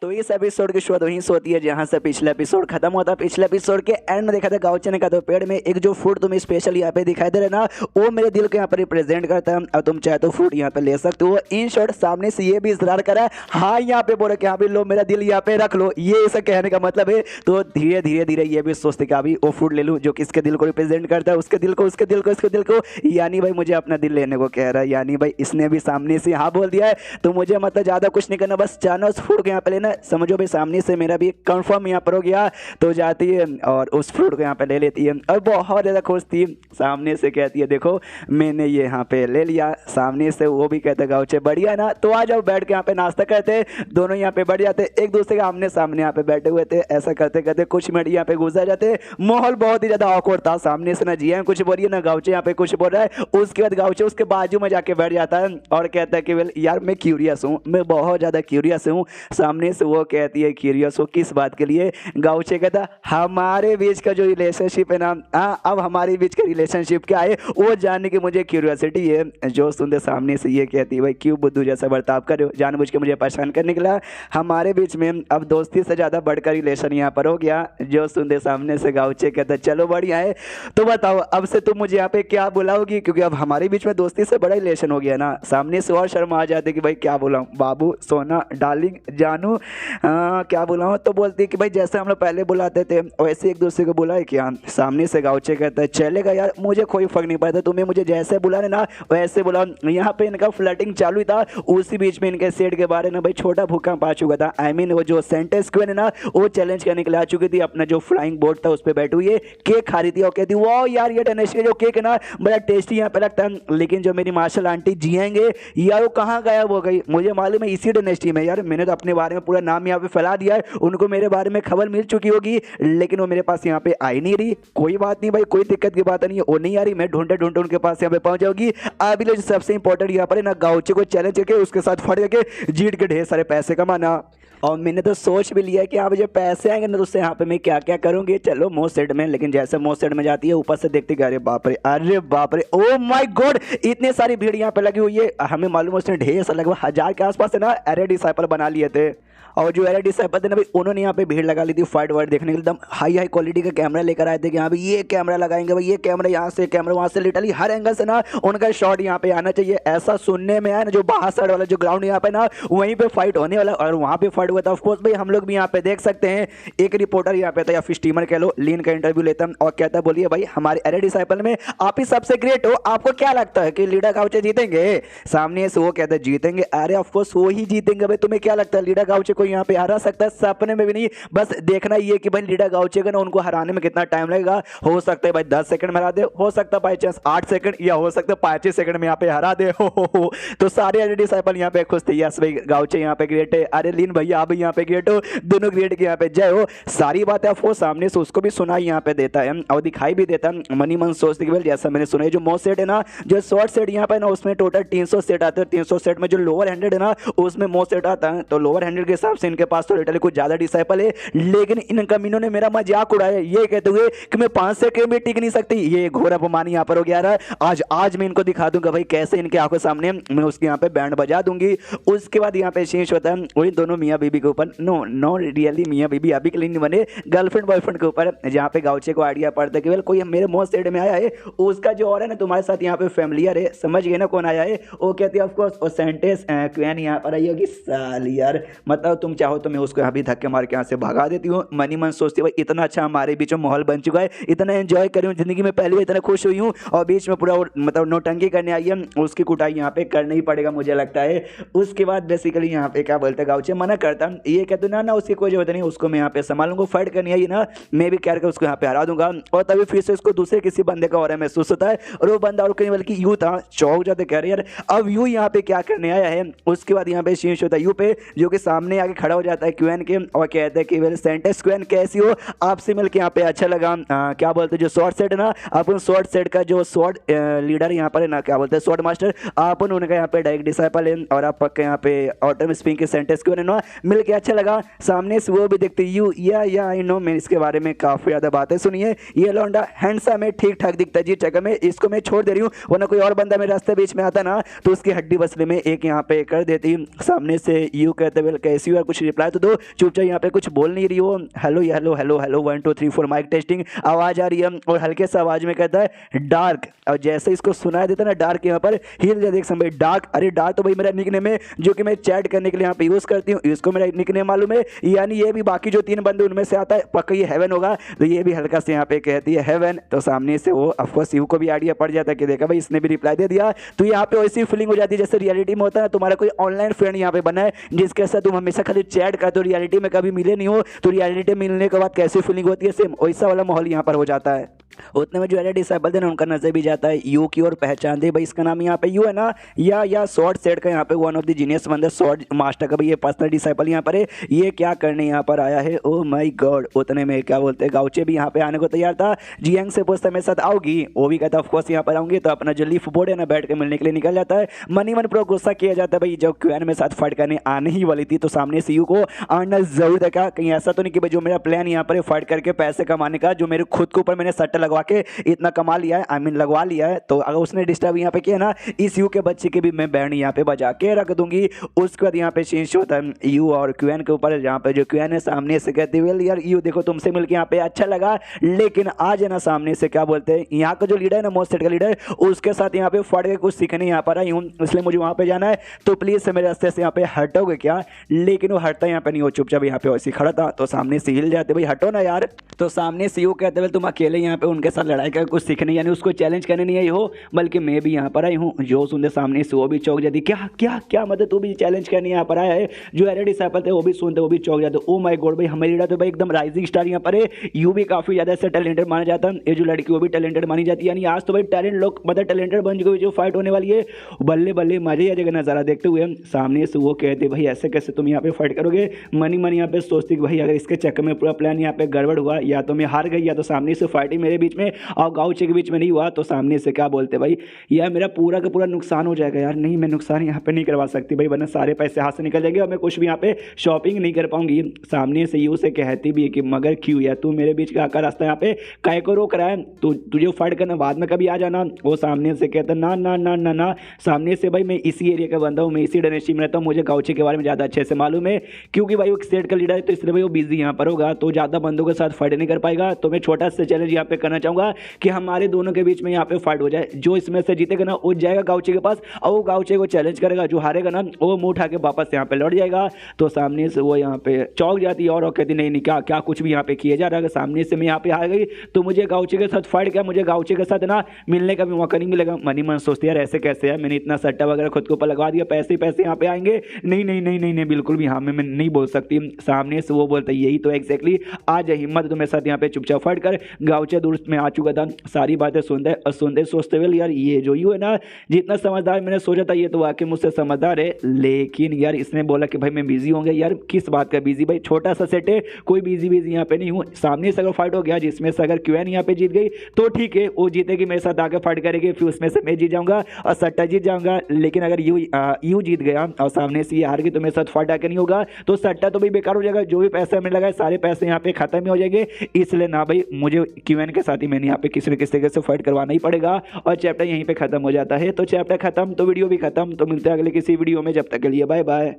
तो इस एपिसोड की शुरुआत वहीं से होती है जहां से पिछला एपिसोड खत्म होता है। पिछले एपिसोड के एंड में देखा था गाउचे ने कहा था पेड़ में एक जो फूड तुम्हें स्पेशल यहाँ पे दिखाई दे रहा है ना, वो मेरे दिल को यहाँ पर रिप्रेजेंट करता है और तुम चाहे तो फूड यहाँ पे ले सकते हो। इन शॉर्ट सामने से ये भी इसरार करा है, हाँ यहाँ पे बोले कि हाँ भी लो मेरा दिल यहाँ पे रख लो, ये ऐसा कहने का मतलब है। तो धीरे धीरे धीरे ये भी सोचते कि अभी वो फूड ले लूँ जो किसके दिल को रिप्रेजेंट करता है, उसके दिल को उसके दिल को उसके दिल को। यानी भाई मुझे अपना दिल लेने को कह रहा है, यानी भाई इसने भी सामने से हाँ बोल दिया है। तो मुझे मतलब ज़्यादा कुछ नहीं करना, बस जाना उस फूड को यहाँ पे लेना। समझो भाई सामने से मेरा भी कंफर्म यहाँ पर हो गया। तो जाती है और उस फ्रूट को यहाँ पे ले लेती है और बहुत ज़्यादा खुश थी। सामने से कहती है देखो मैंने ये यहाँ पे ले लिया। सामने से वो भी कहते गाउचे बढ़िया ना, तो आ जाओ बैठ के यहाँ पे नाश्ता करते। दोनों यहाँ पे बैठ जाते, एक दूसरे के आमने सामने यहाँ पे बैठे हुए थे। ऐसा करते करते कुछ मिनट यहाँ पे गुजर जाते। माहौल बहुत ही ज़्यादा ऑकवर्ड था। सामने से ना जिया कुछ बोल रही है ना गाउचे यहाँ पे कुछ बोल रहा है। उसके बाद गाउचे उसके बाजू में जाके बैठ जाता है और कहता है कि वेल यार मैं क्यूरियस हूँ, मैं बहुत ज़्यादा क्यूरियस हूँ। सामने से वो कहती है क्यूरियस हो किस बात के लिए? गाउचे कहता हमारे बीच का जो रिलेशनशिप है ना, अब हमारे बीच का रिलेशनशिप क्या है वो जानने की मुझे क्यूरियोसिटी है। जो सुनते सामने से ये कहती है भाई क्यों बुद्धू जैसा बर्ताव कर रहे हो, जानबूझ के मुझे परेशान करने के लिए? हमारे बीच में अब दोस्ती से ज़्यादा बढ़कर रिलेशन यहाँ पर हो गया। जो सुनते सामने से गाउचे कहता चलो बढ़िया है, तो बताओ अब से तुम मुझे यहाँ पे क्या बुलाओगी, क्योंकि अब हमारे बीच में दोस्ती से बड़ा रिलेशन हो गया ना। सामने से और शर्म आ जाती कि भाई क्या बुलाऊँ, बाबू, सोना, डार्लिंग, जानू, क्या बुलाऊँ? तो बोलती है कि भाई जैसे हम लोग पहले बुलाते थे वैसे एक दूसरे को बुलाए क्या? सामने से गाउचे कहता है चलेगा यार, मुझे कोई फर्क नहीं पड़ता, तुम्हें मुझे जैसे बुलाने ना वैसे बुलाओ। यहाँ पे इनका फ्लर्टिंग चालू ही था, उसी बीच में इनके सेट के बारे में भाई छोटा भूकंप आ चुका था। आई मीन वो जो सेंटेंस क्वीन है ना, वो चैलेंज करने के लिए आ चुकी थी। अपना जो फ्लाइंग बोर्ड था उस पर बैठी हुई है, केक खा रही थी और कहती वाह यार ये डायनेस्टी जो केक है ना बड़ा टेस्टी यहाँ पे लगता है, लेकिन जो मेरी मार्शल आंटी जिएंगे यार वो कहाँ गायब हो गई? मुझे मालूम है इसी डायनेस्टी में। यार मैंने तो अपने बारे में पूरा नाम यहाँ पे फैला दिया है, उनको मेरे बारे में खबर मिल चुकी होगी, लेकिन वो मेरे पास यहाँ पे आई नहीं रही। कोई बात नहीं भाई, कोई दिक्कत की बात नहीं है, वो नहीं आ रही, मैं ढूंढते ढूंढते उनके पास यहाँ पे पहुंच जाऊंगी। अभी जो सबसे इंपॉर्टेंट यहाँ पर है ना गाउचे को चैलेंज करके उसके साथ फट करके जीत के ढेर सारे पैसे कमाना। और मैंने तो सोच भी लिया कि आप मुझे पैसे आएंगे ना तो उससे यहाँ पे मैं क्या क्या करूँगी। चलो मोस्ट सेट में, लेकिन जैसे मोस्ट सेट में जाती है ऊपर से देखती अरे बाप रे, अरे बाप रे, ओ माय गॉड, इतने सारी भीड़ यहाँ पे लगी हुई है। हमें मालूम है उसने ढेर सा लगभग 1000 के आसपास है ना एरे डिसाइपल बना लिए थे। और जो एरे डिसाइपल थे ना भाई उन्होंने यहाँ पे भीड़ लगा ली थी फाइट वाइट देखने के लिए। एकदम हाई हाई क्वालिटी का कैमरा लेकर आए थे कि हाँ भाई ये कैमरा लगाएंगे, भाई ये कैमरा यहाँ से कैमरा वहाँ से, लिटरली हर एंगल से ना उनका शॉट यहाँ पे आना चाहिए। ऐसा सुनने में आया ना जो बाहर साइड वाला जो ग्राउंड यहाँ पे ना वहीं पे फाइट होने वाला, और वहाँ पे फाइट हुआ था। ऑफकोर्स भाई हम लोग भी यहाँ पे देख सकते हैं। एक रिपोर्टर यहाँ पे था या फिर स्टीमर कह लो, लीन का इंटरव्यू लेता और कहता बोलिए भाई हमारे एरे डिसाइपल में आप ही सबसे ग्रेट हो, आपको क्या लगता है कि लीडर गाउचे जीतेंगे? सामने से वो कहता है जीतेंगे। अरे ऑफकोर्स वो ही जीतेंगे भाई, तुम्हें क्या लगता है लीडर गाउचे को यहाँ पे हरा सकता है? सपने में भी नहीं। बस देखना ये कि भाई लीडर गाउचे का ना उनको हराने में कितना टाइम लगेगा। हो सकता है भाई 10 सेकंड में हरा दे, हो सकता है बाई चांस 8 सेकंड, या हो सकता है 5 सेकंड में यहाँ पे हरा दे। हो। तो सारे एरे डिसाइपल यहाँ पे खुश थे, यस भाई गाउचे यहाँ पे ग्रेट है, अरे लीन भैया आप यहाँ पे ग्रेट हो, दोनों ग्रेट के यहाँ पे जय हो। सारी बातें आपको सामने से उसको भी सुनाई यहाँ पे देता है और दिखाई भी देता है। मनी मन सोचते कि जैसा मैंने सुना है जो मोस्ट सेट है ना, जो शॉर्ट सेट यहाँ पे ना उसमें टोटल 300 सेट आते हैं। 300 सेट में जो लोअर हैंडेड है ना उसमें मोस्ट सेट आता है। तो लोअर हैंडेड के हिसाब से इनके पास तो लिटरली कुछ ज्यादा डिसाइपल है, लेकिन इन कमीनों ने मेरा मजाक उड़ाया ये कहते हुए कि मैं 5 सेकंड में टिक नहीं सकती। ये घोर अपमान यहाँ पर हो गया रहा। आज मैं इनको दिखा दूंगा भाई कैसे इनके आंखों सामने मैं उसके यहाँ पे बैंड बजा दूंगी। उसके बाद यहाँ पे शेष होता है वही दोनों मियाँ बीबी के ऊपर, नो रियली मियाँ बीबी अभी के लिए नहीं बने, गर्लफ्रेंड बॉयफ्रेंड के ऊपर, जहाँ पे गाउचे को आइडिया पड़ता है कि कोई मेरे मोस्ट सेट में आया है, उसका जो और है ना तुम्हारे साथ यहाँ पे फैमिलियर है, समझ गए ना कौन आया है? वो कहती है ऑफकोर्स वो सेंटेंस क्वीन यहाँ पर आई होगी। साल यार मतलब तुम चाहो तो मैं उसको यहाँ भी धक्के मार के यहाँ से भगा देती हूँ। मनी मन सोचती है भाई इतना अच्छा हमारे बीच में माहौल बन चुका है, इतना एंजॉय करी हूँ जिंदगी में, पहले इतना खुश हुई हूँ और बीच में पूरा मतलब नौटंकी करने आई है, उसकी कुटाई यहाँ पे करना ही पड़ेगा मुझे लगता है। उसके बाद बेसिकली यहाँ पे क्या बोलते गाउचे मना करता, ये कहते ना उसकी कोई जरूरत नहीं, उसको मैं यहाँ पे संभालूंगा, फाइट करनी आई ना मैं भी कह उसको यहाँ पे हरा दूंगा। और तभी फिर से उसको दूसरे किसी बंदे का और महसूस होता है और वो बंदा और कहीं बल्कि यू था, चौक जाते कह रहे यार अब यू यहाँ पे क्या करने आया है। उसके बाद यहाँ पे शीश होता है यू पे, जो कि सामने आके खड़ा हो जाता है क्वीन के और कहता है कि वेल सेंटेंस क्वीन कैसी हो, आपसे मिलकर यहाँ पे अच्छा लगा। क्या बोलते जो शॉर्ट सेट है ना, अपन शॉर्ट सेट का जो शॉर्ट लीडर यहाँ पर है ना, क्या बोलते हैं शॉर्ट मास्टर, अपन उनका यहाँ पे डायरेक्ट डिसाइपल है और आप पक्का यहाँ पे ऑटम स्पिन के सेंटेंस क्वीन है ना, मिलकर अच्छा लगा। सामने से वो भी देखते यू या आई नो, मैं इसके बारे में काफी ज्यादा बातें सुनी है, ये लौंडा हैंडसम है, ठीक ठाक दिखता है जी, चक्कर में इसको मैं छोड़ दे रही हूँ, वरना कोई और बंदा मेरे रास्ते बीच में आता ना तो उसकी हड्डी बसले में एक यहाँ पे कर देती। सामने से यू कहते वेल कैसे मिस यू यार, कुछ रिप्लाई तो दो, चुपचाप यहाँ पे कुछ बोल नहीं रही हो। Hello hello hello hello 1 2 3 4 mic testing, आवाज़ आ रही है और हल्के से आवाज़ में कहता है डार्क, और जैसे इसको सुनाई देता है ना डार्क, यहाँ पर हिल जा, देख समय डार्क, अरे डार्क तो भाई मेरा निकनेम है जो कि मैं चैट करने के लिए यहाँ पे यूज़ करती हूँ, इसको मेरा निकनेम मालूम है, यानी ये भी बाकी जो 3 बंदे उनमें से आता है, पक्का ये हेवन होगा, तो ये भी हल्का से यहाँ पे कहती है हेवन। तो सामने से वो ऑफकोर्स यू को भी आइडिया पड़ जाता है कि देखा भाई इसने भी रिप्लाई दे दिया, तो यहाँ पे वैसी फीलिंग हो जाती है जैसे रियलिटी में होता है तुम्हारा कोई ऑनलाइन फ्रेंड यहाँ पे बना है जिसके साथ तुम हमेशा खाली चैट करते हो, रियलिटी में कभी मिले नहीं हो, तो रियलिटी में मिलने के बाद कैसी फीलिंग होती है, सेम वैसा वाला माहौल यहाँ पर हो जाता है। उतने में जो है डिसाइबल थे ना उनका नजर भी जाता है यू की ओर, पहचान दे भाई इसका नाम यहाँ पे यू है ना, या शॉर्ट सेट का यहाँ पे वन ऑफ द जीनियस बंदा शॉर्ट मास्टर का भाई ये पर्सनल डिसाइबल यहाँ पर है, ये क्या करने यहाँ पर आया है, ओ माय गॉड। उतने में क्या बोलते हैं गाउचे भी यहाँ पे आने को तैयार था, जियांग से पूछता मेरे साथ आओगी, वो भी कहता ऑफकोर्स यहाँ पर आऊंगी, तो अपना जो लीफ बोर्ड है ना बैठ के मिलने के लिए निकल जाता है। मनी मन प्रो गुस्सा किया जाता है भाई जब क्यूएन में साथ फाइट करने आने ही वाली थी, तो सामने से यू को आना जरूर था, क्या कहीं ऐसा तो नहीं कि भाई जो मेरा प्लान यहाँ पर फाइट करके पैसे कमाने का, जो मेरे खुद के ऊपर मैंने सट्टा लगवा के इतना कमा लिया है, आई मीन लगवा लिया है, तो अगर उसने डिस्टर्ब यहाँ पे किया ना इस यू के बच्चे के भी मैं बैंड यहाँ पे बजा के रख दूंगी। उसके बाद यहाँ पे चेंज होता है यू और क्यूएन के ऊपर, जहाँ पे जो क्यूएन है सामने से कहती है यार यू देखो तुमसे मिलकर यहाँ पे अच्छा लगा, लेकिन आज है ना सामने से क्या बोलते हैं यहाँ का जो लीडर है ना मोस्ट सेट का लीडर, उसके साथ यहाँ पे फट के कुछ सीखने यहाँ पर आई हूँ, इसलिए मुझे वहाँ पे जाना है, तो प्लीज से मेरे रास्ते से यहाँ पे हटोगे क्या, लेकिन वो हटता यहाँ पे नहीं हो, चुपचाप यहाँ पे वैसे खड़ा था, तो सामने से हिल जाते भाई हटो ना यार, तो सामने से यू कहते हुए तुम अकेले यहाँ पे उनके साथ लड़ाई कर कुछ सीखने यानी उसको चैलेंज करने नहीं आई हो, बल्कि मैं भी यहाँ पर आई हूँ। जो सुनते सामने से वो भी चौंक जाती, क्या क्या क्या मतलब तू भी चैलेंज करने यहाँ पर आया है, जो एरे डिसाइपल थे वो भी सुनते वो भी चौंक जाते, ओ माय गॉड भाई हमारी लीडर तो भाई एकदम राइजिंग स्टार यहाँ पर है, यू भी काफी ज्यादा ऐसा टैलेंटेड माना जाता है, ये जो लड़की वो भी टैलेंटेड मानी जाती है, यानी आज तो भाई टैलेंट लोग मतलब टैलेंटेड बन चुके, जो फाइट होने वाली है बल्ले बल्ले मजे आ जाएगा नजारा देखते हुए। सामने से वो कहते भाई ऐसे कैसे तुम यहाँ पे फाइट करोगे, मनी मनी यहाँ पे सोचती कि भाई अगर इसके चक्कर में पूरा प्लान यहाँ पे गड़बड़ हुआ, या तो मैं हार गई या तो सामने से फाइटिंग मेरे बीच में और गाउचे के बीच में नहीं हुआ, तो सामने से क्या बोलते भाई यार मेरा पूरा का पूरा नुकसान हो जाएगा यार, नहीं मैं नुकसान यहाँ पे नहीं करवा सकती भाई, वरना सारे पैसे हाथ से निकल जाएंगे और मैं कुछ भी यहाँ पे शॉपिंग नहीं कर पाऊंगी। सामने से यू से कहती भी है कि मगर क्यों यार तू मेरे बीच का आकर रास्ता यहाँ पे काय को रोक रहा है, तो तुझे फाइट करना बाद में कभी आ जाना। वो सामने से कहता ना ना ना ना ना, सामने से भाई मैं इसी एरिया का बंदा हूँ, मैं इसी डायनेस्टी में रहता हूँ, मुझे गाउचे के बारे में ज़्यादा अच्छे से मालूम है, क्योंकि भाई वो स्टेट का लीडर है, तो इसलिए भाई वो बिजी यहाँ पर होगा, तो ज़्यादा बंदों के साथ फाइट नहीं कर पाएगा, तो मैं छोटा सा चैलेंज यहाँ पे करना चाहूँगा कि हमारे दोनों के बीच में यहाँ पे फाइट हो जाए, जो इसमें से जीतेगा ना वो जाएगा गाउचे के पास और वो गाउचे को चैलेंज करेगा, जो हारेगा ना वो मुंह उठा के वापस यहाँ पे लौट जाएगा। तो सामने से वो यहाँ पे चौंक जाती है और कहती नहीं नहीं क्या क्या कुछ भी यहाँ पे किया जा रहा है, सामने से मैं यहाँ पे आ गई तो मुझे गाउचे के साथ फाइट किया, मुझे गाउचे के साथ ना मिलने का भी मौका नहीं मिलेगा। मनी मन सोचती यार ऐसे कैसे है, मैंने इतना सट्टा वगैरह खुद के ऊपर लगवा दिया, पैसे ही पैसे यहाँ पे आएंगे, नहीं नहीं नहीं नहीं नहीं बिल्कुल भी हाँ मैं नहीं बोल सकती। सामने से वो बोलता यही तो एग्जैक्टली आज हिम्मत तुम्हें साथ यहाँ पे चुपचाप फाइट कर, गाउचे दूर में आ चुका था, सारी बातें सुनते सोचते हुए यार ये जो यू है ना जितना समझदार मैंने सोचा था ये तो वाकई मुझसे समझदार है, लेकिन यार इसने बोला कि भाई मैं बिजी होंगे, यार किस बात का बिजी, भाई छोटा सा सेट है, कोई बिजी बिजी यहाँ पे नहीं हूँ। सामने से अगर फाइट हो गया जिसमें से अगर क्यूएन यहाँ पे जीत गई तो ठीक है वो जीतेगी, मेरे साथ आके फाइट करेगी, फिर उसमें से मैं जीत जाऊंगा और सट्टा जीत जाऊंगा, लेकिन अगर यू जीत गया और सामने से ये हार गई तो मेरे साथ फाइट आके नहीं होगा, तो सट्टा तो भाई बेकार हो जाएगा, जो भी पैसे मैंने लगाए सारे पैसे यहाँ पे खत्म ही हो जाएंगे, इसलिए ना भाई मुझे क्यूएन के साथ ही मैंने यहाँ पे किसी न किसी तरीके से फाइट करवाना ही पड़ेगा। और चैप्टर यहीं पे खत्म हो जाता है, तो चैप्टर खत्म तो वीडियो भी खत्म, तो मिलते हैं अगले किसी वीडियो में, जब तक के लिए बाय बाय।